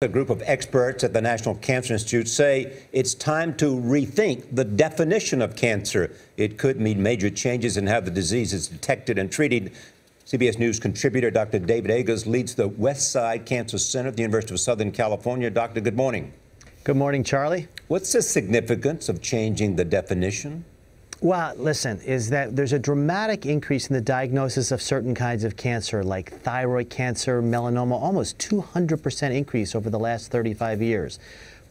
A group of experts at the National Cancer Institute say it's time to rethink the definition of cancer. It could mean major changes in how the disease is detected and treated. CBS News contributor Dr. David Agus leads the Westside Cancer Center at the University of Southern California. Doctor, good morning. Good morning, Charlie. What's the significance of changing the definition? Well, listen, is that there's a dramatic increase in the diagnosis of certain kinds of cancer, like thyroid cancer, melanoma, almost 200% increase over the last 35 years.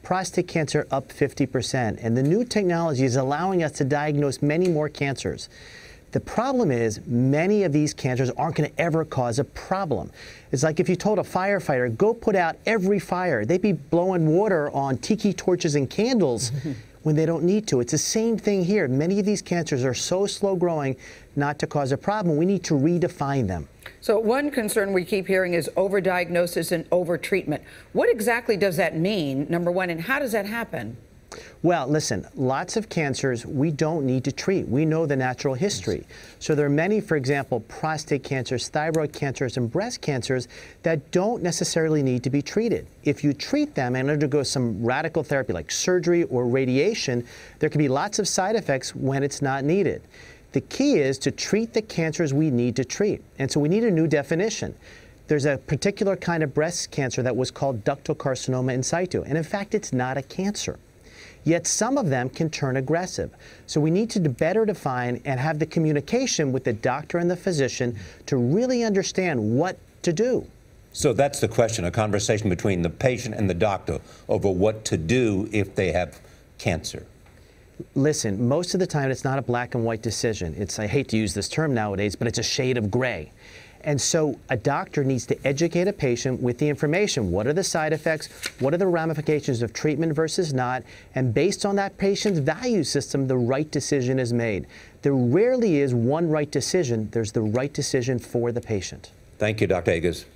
Prostate cancer up 50%, and the new technology is allowing us to diagnose many more cancers. The problem is many of these cancers aren't going to ever cause a problem. It's like if you told a firefighter, go put out every fire. They'd be blowing water on tiki torches and candles when they don't need to. It's the same thing here. Many of these cancers are so slow growing not to cause a problem. We need to redefine them. So one concern we keep hearing is overdiagnosis and overtreatment. What exactly does that mean, number one, and how does that happen? Well, listen, lots of cancers we don't need to treat. We know the natural history. So there are many, for example, prostate cancers, thyroid cancers, and breast cancers that don't necessarily need to be treated. If you treat them and undergo some radical therapy like surgery or radiation, there can be lots of side effects when it's not needed. The key is to treat the cancers we need to treat. And so we need a new definition. There's a particular kind of breast cancer that was called ductal carcinoma in situ. And in fact, it's not a cancer. Yet some of them can turn aggressive. So we need to better define and have the communication with the doctor and the physician to really understand what to do. So that's the question, a conversation between the patient and the doctor over what to do if they have cancer. Listen, most of the time it's not a black and white decision. I hate to use this term nowadays, but it's a shade of gray. And so a doctor needs to educate a patient with the information. What are the side effects? What are the ramifications of treatment versus not? And based on that patient's value system, the right decision is made. There rarely is one right decision. There's the right decision for the patient. Thank you, Dr. Agus.